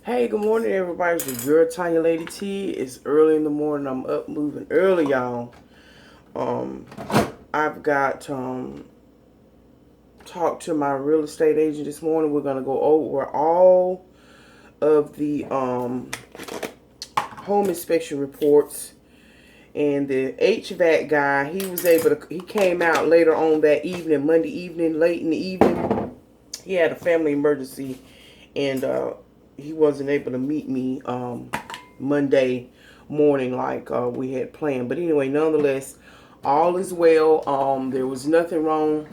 Hey, good morning, everybody. It's your girl, Tonya Lady T. It's early in the morning. I'm up moving early, y'all. Um, I've got talked to my real estate agent this morning. We're gonna go over all of the home inspection reports. And the HVAC guy, he came out later on that evening, Monday evening, late in the evening. He had a family emergency, and he wasn't able to meet me Monday morning like we had planned. But anyway, nonetheless, all is well. There was nothing wrong.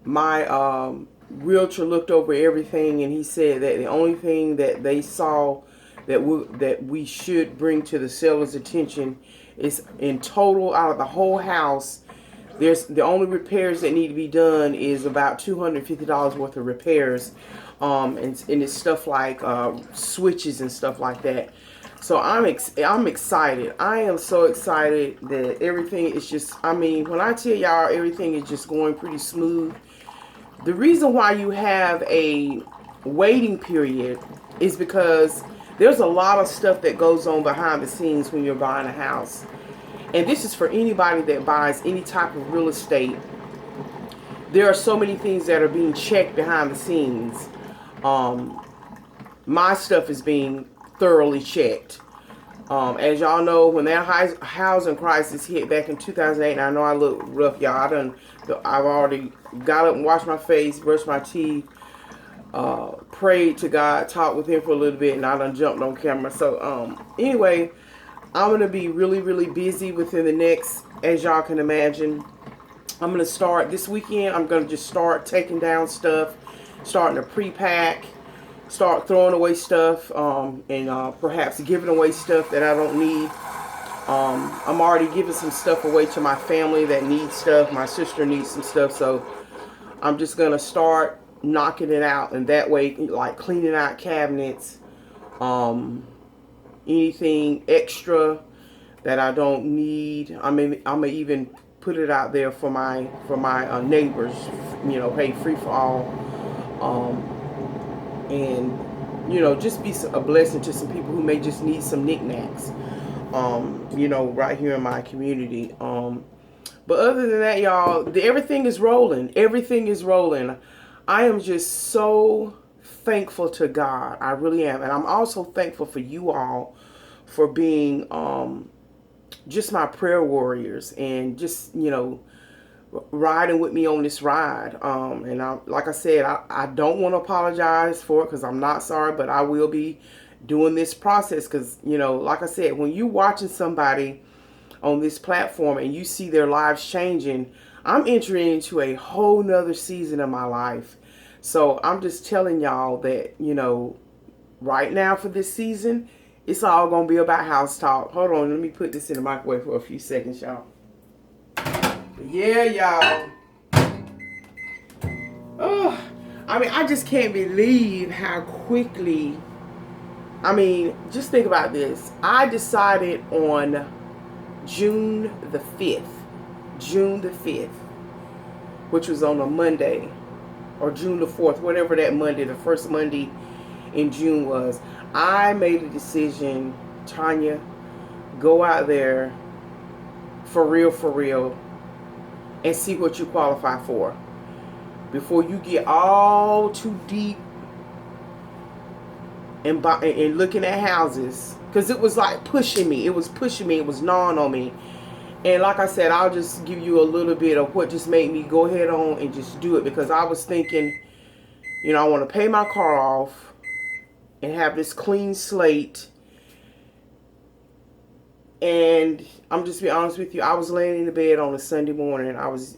My realtor looked over everything, and he said that the only thing that they saw that we should bring to the seller's attention is, in total, out of the whole house, there's the only repairs that need to be done is about $250 worth of repairs, and it's stuff like switches and stuff like that. So I'm excited. I am so excited that everything is just. I mean, when I tell y'all everything is just going pretty smooth. The reason why you have a waiting period is because there's a lot of stuff that goes on behind the scenes when you're buying a house. And this is for anybody that buys any type of real estate. There are so many things that are being checked behind the scenes. My stuff is being thoroughly checked. As y'all know, when that housing crisis hit back in 2008, and I know I look rough, y'all. I've already got up and washed my face, brushed my teeth, prayed to God, talked with Him for a little bit, and I done jumped on camera. So anyway, I'm going to be really, really busy within the next, as y'all can imagine. I'm going to start this weekend. I'm going to just start taking down stuff, starting to pre-pack, start throwing away stuff, and perhaps giving away stuff that I don't need. I'm already giving some stuff away to my family that needs stuff. My sister needs some stuff, so I'm just going to start knocking it out, and that way, like cleaning out cabinets, anything extra that I don't need. I'm gonna even put it out there for my neighbors. Hey, free for all, and just be a blessing to some people who may just need some knickknacks. Right here in my community. But other than that, y'all, everything is rolling. Everything is rolling. I am just so thankful to God. I really am. And I'm also thankful for you all for being just my prayer warriors and just, riding with me on this ride. Like I said, I don't want to apologize for it because I'm not sorry, but I will be doing this process because, like I said, when you're watching somebody on this platform and you see their lives changing, I'm entering into a whole nother season of my life. So I'm just telling y'all that, right now for this season, it's all going to be about house talk. Hold on, let me put this in the microwave for a few seconds, y'all. But yeah, y'all. Oh, I just can't believe how quickly. Just think about this. I decided on June the 5th, which was on a Monday, or June the 4th, whatever that Monday, the first Monday in June was. I made a decision, Tonya, go out there for real, and see what you qualify for before you get all too deep and looking at houses, because it was like pushing me. It was gnawing on me. And like I said, I'll just give you a little bit of what just made me go ahead on and just do it, because I was thinking, I want to pay my car off and have this clean slate. And I'm just be honest with you, I was laying in the bed on a Sunday morning. It was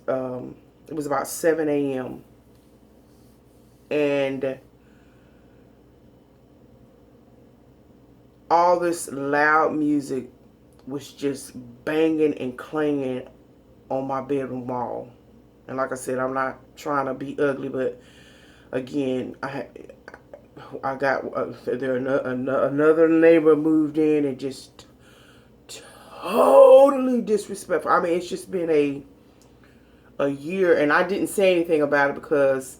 about 7 a.m. And all this loud music was just banging and clanging on my bedroom wall. And like I said, I'm not trying to be ugly, but again, I got another neighbor moved in and just totally disrespectful. It's just been a year, and I didn't say anything about it because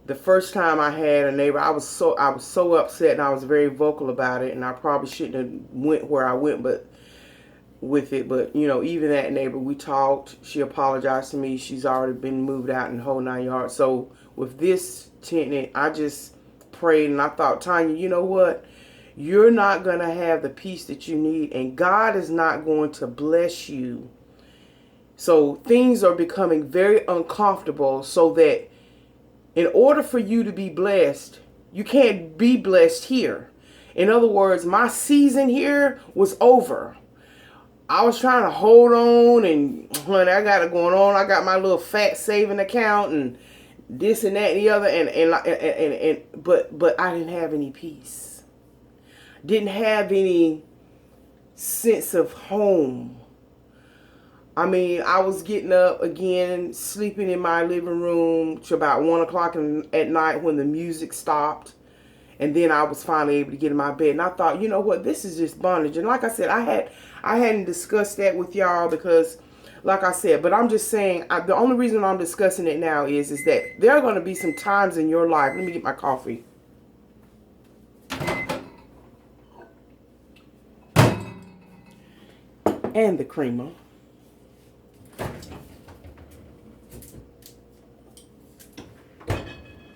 the first time I had a neighbor, I was so upset, and I was very vocal about it, and I probably shouldn't have went where I went, but with it. But you know, even that neighbor, we talked. She apologized to me. She's already been moved out in the whole 9 yards. So with this tenant, I just prayed, and I thought, Tonya, you know what? You're not going to have the peace that you need, and God is not going to bless you. So things are becoming very uncomfortable, so that in order for you to be blessed, you can't be blessed here. In other words, my season here was over. I was trying to hold on, and honey, I got it going on. I got my little fat saving account and this and that and the other, but I didn't have any peace. Didn't have any sense of home. I mean, I was getting up again, sleeping in my living room to about 1 o'clock at night when the music stopped. And then I was finally able to get in my bed. And I thought, you know what, this is just bondage. And like I said, I hadn't discussed that with y'all because, like I said, but I'm just saying, the only reason I'm discussing it now is that there are going to be some times in your life. Let me get my coffee. And the creamer.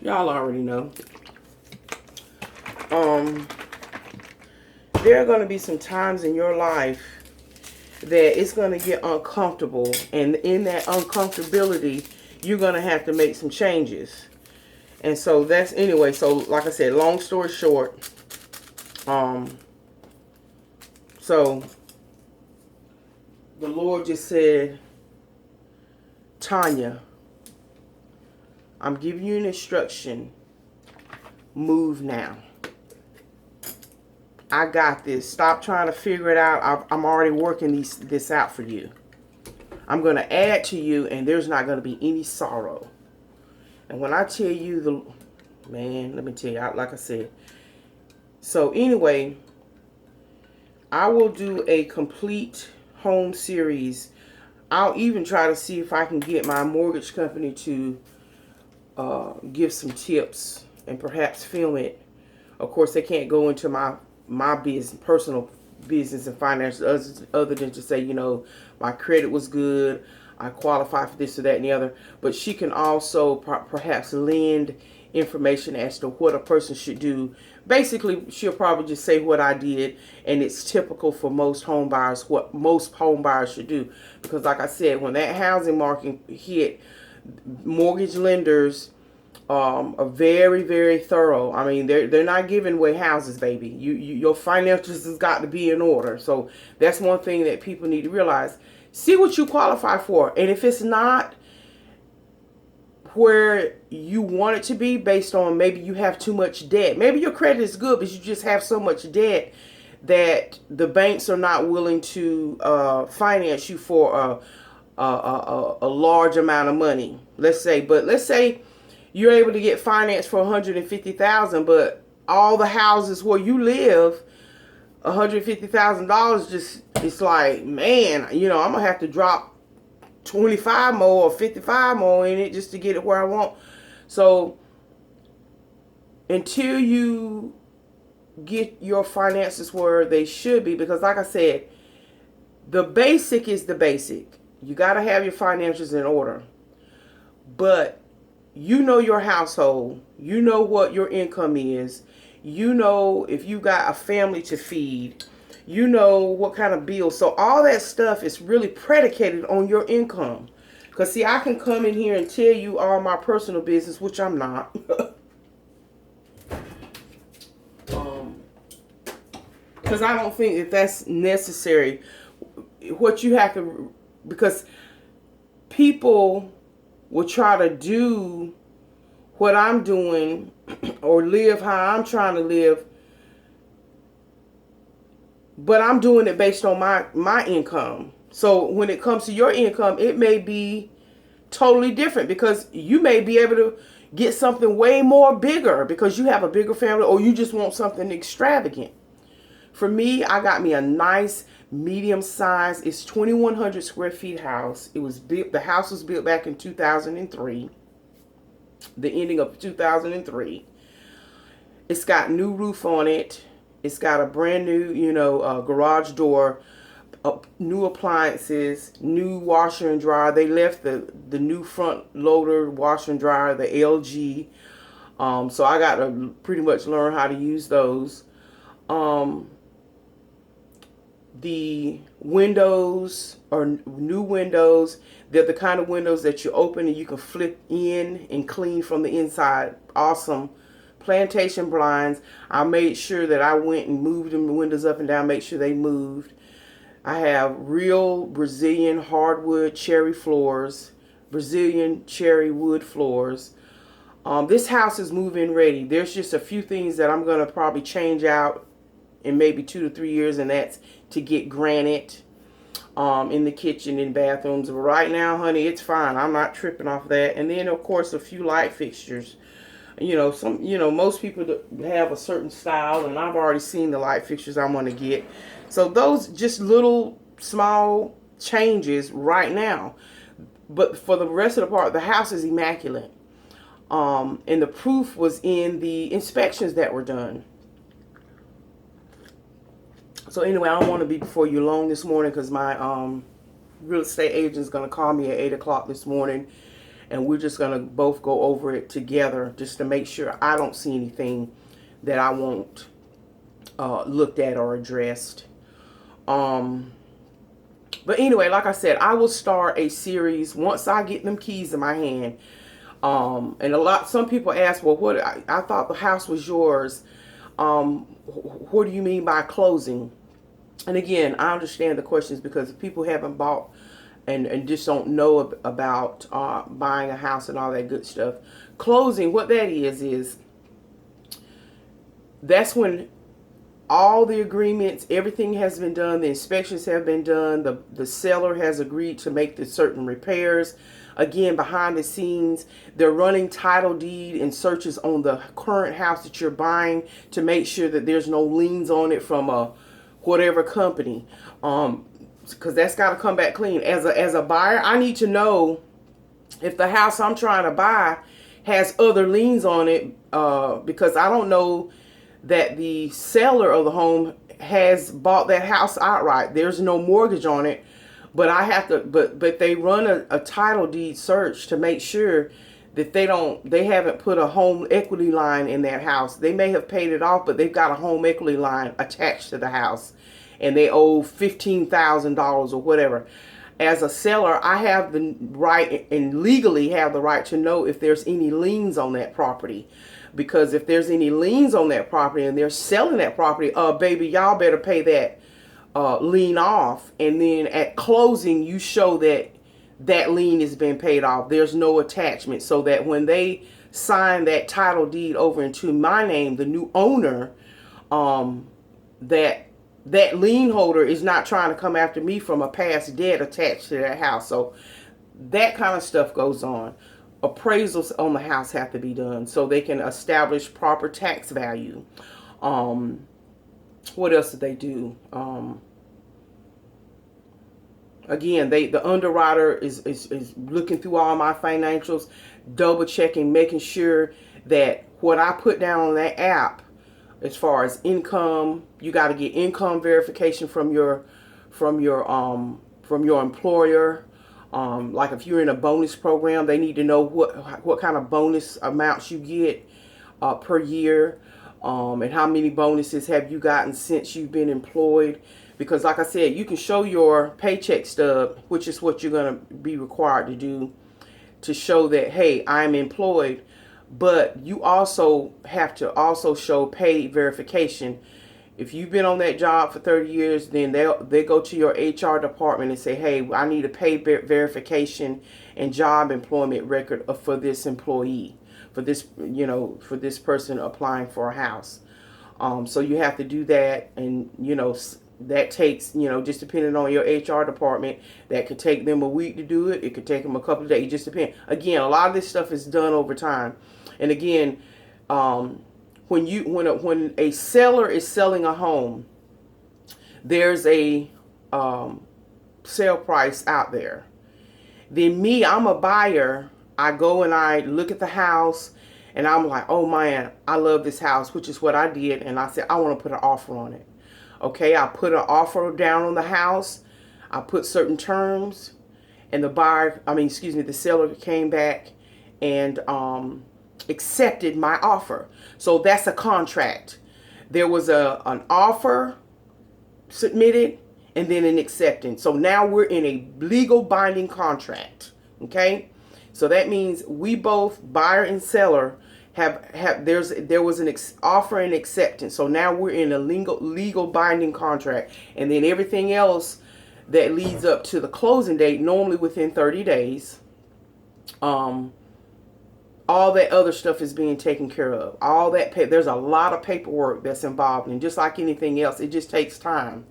Y'all already know. There are going to be some times in your life that it's going to get uncomfortable, and in that uncomfortability, you're going to have to make some changes. And so that's, anyway, so like I said, long story short, so the Lord just said, Tonya, I'm giving you an instruction. Move now. I got this. Stop trying to figure it out. I'm already working this out for you. I'm going to add to you, and there's not going to be any sorrow. And when I tell you man, let me tell you, like I said. So anyway, I will do a complete home series. I'll even try to see if I can get my mortgage company to give some tips and perhaps film it. Of course, they can't go into my business, personal business and finances, other than to say, you know, my credit was good, I qualify for this or that and the other. But she can also perhaps lend information as to what a person should do. Basically, she'll probably just say what I did, and it's typical for most home buyers, what most home buyers should do. Because like I said, when that housing market hit, mortgage lenders are very, very thorough. I mean, they're not giving away houses, baby. Your financials has got to be in order. So that's one thing that people need to realize. See what you qualify for, and if it's not where you want it to be, based on maybe you have too much debt, maybe your credit is good, but you just have so much debt that the banks are not willing to finance you for a large amount of money. Let's say you're able to get financed for $150,000, but all the houses where you live, $150,000, just, it's like, man, you know, I'm gonna have to drop 25 more or 55 more in it just to get it where I want. So until you get your finances where they should be, because like I said, the basic is the basic. You got to have your finances in order. But you know your household. You know what your income is. You know if you got a family to feed. You know what kind of bills. So all that stuff is really predicated on your income. Because see, I can come in here and tell you all my personal business, which I'm not. Because I don't think that that's necessary. What you have to, because people will try to do what I'm doing or live how I'm trying to live, but I'm doing it based on my income. So when it comes to your income, it may be totally different, because you may be able to get something way more bigger because you have a bigger family, or you just want something extravagant. For me, I got me a nice medium size. It's 2,100 square feet house. It was built. The house was built back in 2003. the ending of 2003. It's got new roof on it. It's got a brand new, garage door, new appliances, new washer and dryer. They left the new front loader washer and dryer, the LG. So I got to pretty much learn how to use those. The windows are new windows. They're the kind of windows that you open and you can flip in and clean from the inside. Awesome. Plantation blinds. I made sure that I went and moved them, the windows up and down, make sure they moved. I have real Brazilian hardwood cherry floors, Brazilian cherry wood floors. This house is move-in ready. There's just a few things that I'm going to probably change out in maybe 2 to 3 years, and that's to get granite in the kitchen and bathrooms. But right now, honey, it's fine. I'm not tripping off that. And then, of course, a few light fixtures. Most people have a certain style, and I've already seen the light fixtures I want to get. So those just little small changes right now. But for the rest of the part, the house is immaculate. And the proof was in the inspections that were done. So anyway, I don't want to be before you long this morning because my real estate agent is going to call me at 8 o'clock this morning. And we're just going to both go over it together just to make sure I don't see anything that I won't looked at or addressed. But anyway, like I said, I will start a series once I get them keys in my hand. And some people ask, well, what? I thought the house was yours. What do you mean by closing? And again, I understand the questions because people haven't bought and just don't know about buying a house and all that good stuff. Closing, what that is that's when all the agreements, everything has been done, the inspections have been done, the seller has agreed to make the certain repairs. Again, behind the scenes, they're running title deed and searches on the current house that you're buying to make sure that there's no liens on it from whatever company. Because that's got to come back clean. As a buyer, I need to know if the house I'm trying to buy has other liens on it, because I don't know that the seller of the home has bought that house outright. There's no mortgage on it, but I have to. But they run a title deed search to make sure that they haven't put a home equity line in that house. They may have paid it off, but they've got a home equity line attached to the house, and they owe $15,000 or whatever. As a seller, I have the right and legally have the right to know if there's any liens on that property. Because if there's any liens on that property and they're selling that property, baby, y'all better pay that lien off. And then at closing, you show that that lien has been paid off. There's no attachment, so that when they sign that title deed over into my name, the new owner, that lien holder is not trying to come after me from a past debt attached to that house. So that kind of stuff goes on. Appraisals on the house have to be done so they can establish proper tax value. What else did they do? Again, the underwriter is looking through all my financials, double checking, making sure that what I put down on that app, as far as income, you got to get income verification from your employer. Like if you're in a bonus program, they need to know what kind of bonus amounts you get per year, and how many bonuses have you gotten since you've been employed. Because like I said, you can show your paycheck stub, which is what you're going to be required to do to show that, hey, I'm employed. But you also have to also show pay verification. If you've been on that job for 30 years, then they go to your HR department and say, hey, I need a pay verification and job employment record for this employee, for this person applying for a house. So you have to do that, and that takes, just depending on your HR department, that could take them a week to do it. It could take them a couple of days. It just depends. Again, a lot of this stuff is done over time. And again, when a seller is selling a home, there's a sale price out there. Then me, I'm a buyer. I go and I look at the house, and I'm like, oh man, I love this house, which is what I did. And I said, I want to put an offer on it. Okay, I put an offer down on the house. I put certain terms, and the seller came back and accepted my offer. So that's a contract. There was an offer submitted and then an acceptance. So now we're in a legal binding contract. Okay, so that means we both, buyer and seller, there was an offer and acceptance. So now we're in a legal binding contract, and then everything else that leads up to the closing date, normally within 30 days, all that other stuff is being taken care of. All that there's a lot of paperwork that's involved, and just like anything else, it just takes time.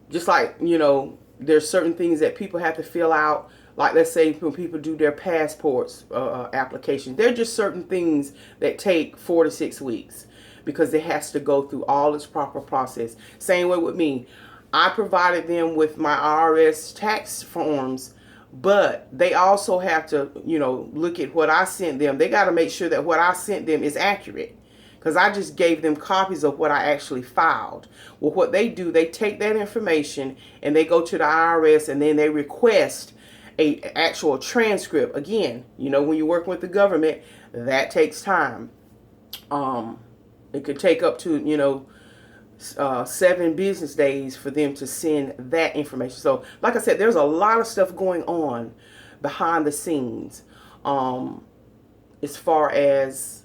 Just like, you know, there's certain things that people have to fill out. Like, let's say when people do their passports application, there are just certain things that take 4 to 6 weeks because it has to go through all its proper process. Same way with me. I provided them with my IRS tax forms, but they also have to, you know, look at what I sent them. They got to make sure that what I sent them is accurate, because I just gave them copies of what I actually filed. Well, what they do, they take that information and they go to the IRS, and then they request a actual transcript. Again, you know, when you're working with the government, that takes time. It could take up to, you know, 7 business days for them to send that information. So like I said, there's a lot of stuff going on behind the scenes as far as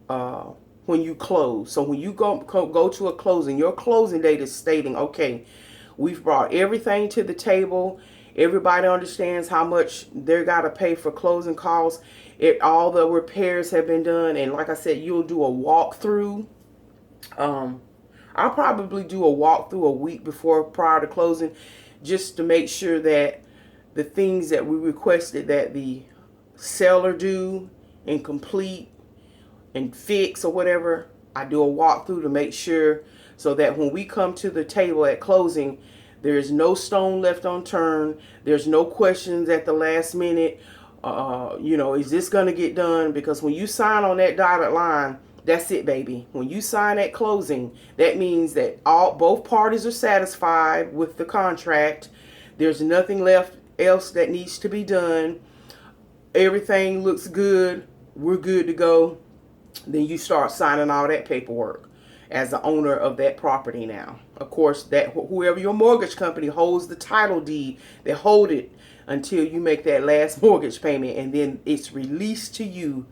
when you close. So when you go to a closing, your closing date is stating, okay, we've brought everything to the table. Everybody understands how much they're got to pay for closing costs. All the repairs have been done. And like I said, you'll do a walkthrough. I'll probably do a walkthrough a week prior to closing, just to make sure that the things that we requested that the seller do and complete and fix or whatever, I do a walkthrough to make sure, so that when we come to the table at closing, there is no stone left unturned. There's no questions at the last minute. You know, is this going to get done? Because when you sign on that dotted line, that's it, baby. When you sign at closing, that means that both parties are satisfied with the contract. There's nothing else that needs to be done. Everything looks good. We're good to go. Then you start signing all that paperwork as the owner of that property now. Of course, that whoever your mortgage company holds the title deed, they hold it until you make that last mortgage payment, and then it's released to you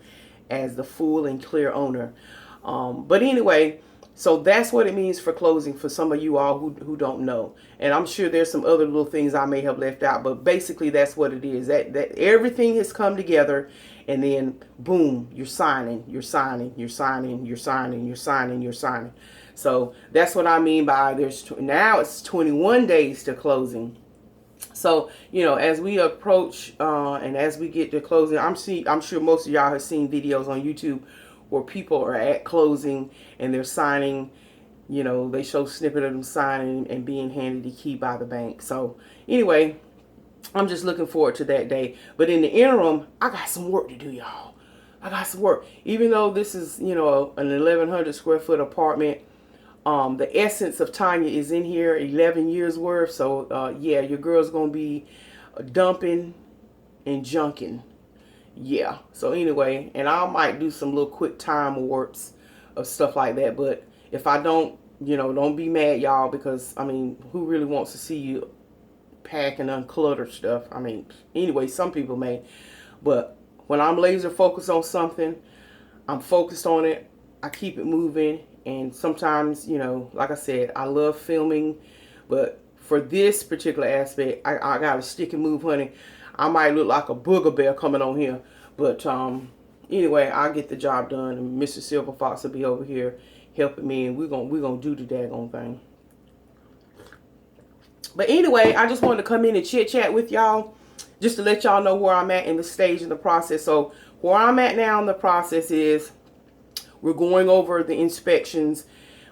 as the full and clear owner. But anyway, so that's what it means for closing for some of you all who don't know. And I'm sure there's some other little things I may have left out, but basically that's what it is. That everything has come together, and then boom, you're signing, you're signing, you're signing, you're signing, you're signing, you're signing. So that's what I mean by now it's 21 days to closing. So, you know, as we approach and as we get to closing, I'm sure most of y'all have seen videos on YouTube where people are at closing and they're signing. You know, they show snippet of them signing and being handed the key by the bank. So anyway, I'm just looking forward to that day. But in the interim, I got some work to do, y'all. I got some work. Even though this is, you know, an 1,100 square foot apartment, the essence of Tonya is in here, 11 years worth. So yeah, your girl's gonna be dumping and junking. Yeah. So anyway, and I might do some little quick time warps of stuff like that. But if I don't, you know, don't be mad, y'all, because I mean, who really wants to see you pack and unclutter stuff? I mean, anyway, some people may, but when I'm laser focused on something, I'm focused on it. I keep it moving. And sometimes, you know, like I said, I love filming, but for this particular aspect, I got to stick and move, honey. I might look like a booger bear coming on here, but anyway, I'll get the job done, and Mr. Silver Fox will be over here helping me, and we're gonna do the daggone thing. But anyway, I just wanted to come in and chit chat with y'all, just to let y'all know where I'm at in the stage in the process. So where I'm at now in the process is, we're going over the inspections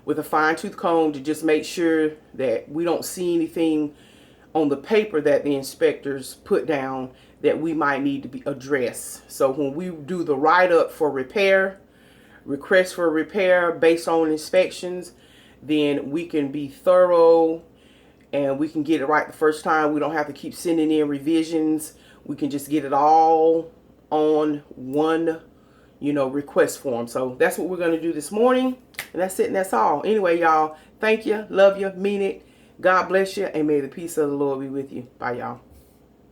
with a fine-tooth comb to just make sure that we don't see anything on the paper that the inspectors put down that we might need to be addressed. So when we do the write-up for repair, request for repair based on inspections, then we can be thorough and we can get it right the first time. We don't have to keep sending in revisions. We can just get it all on one, request form. So that's what we're going to do this morning. And that's it and that's all. Anyway, y'all, thank you, love you, mean it. God bless you, and may the peace of the Lord be with you. Bye, y'all.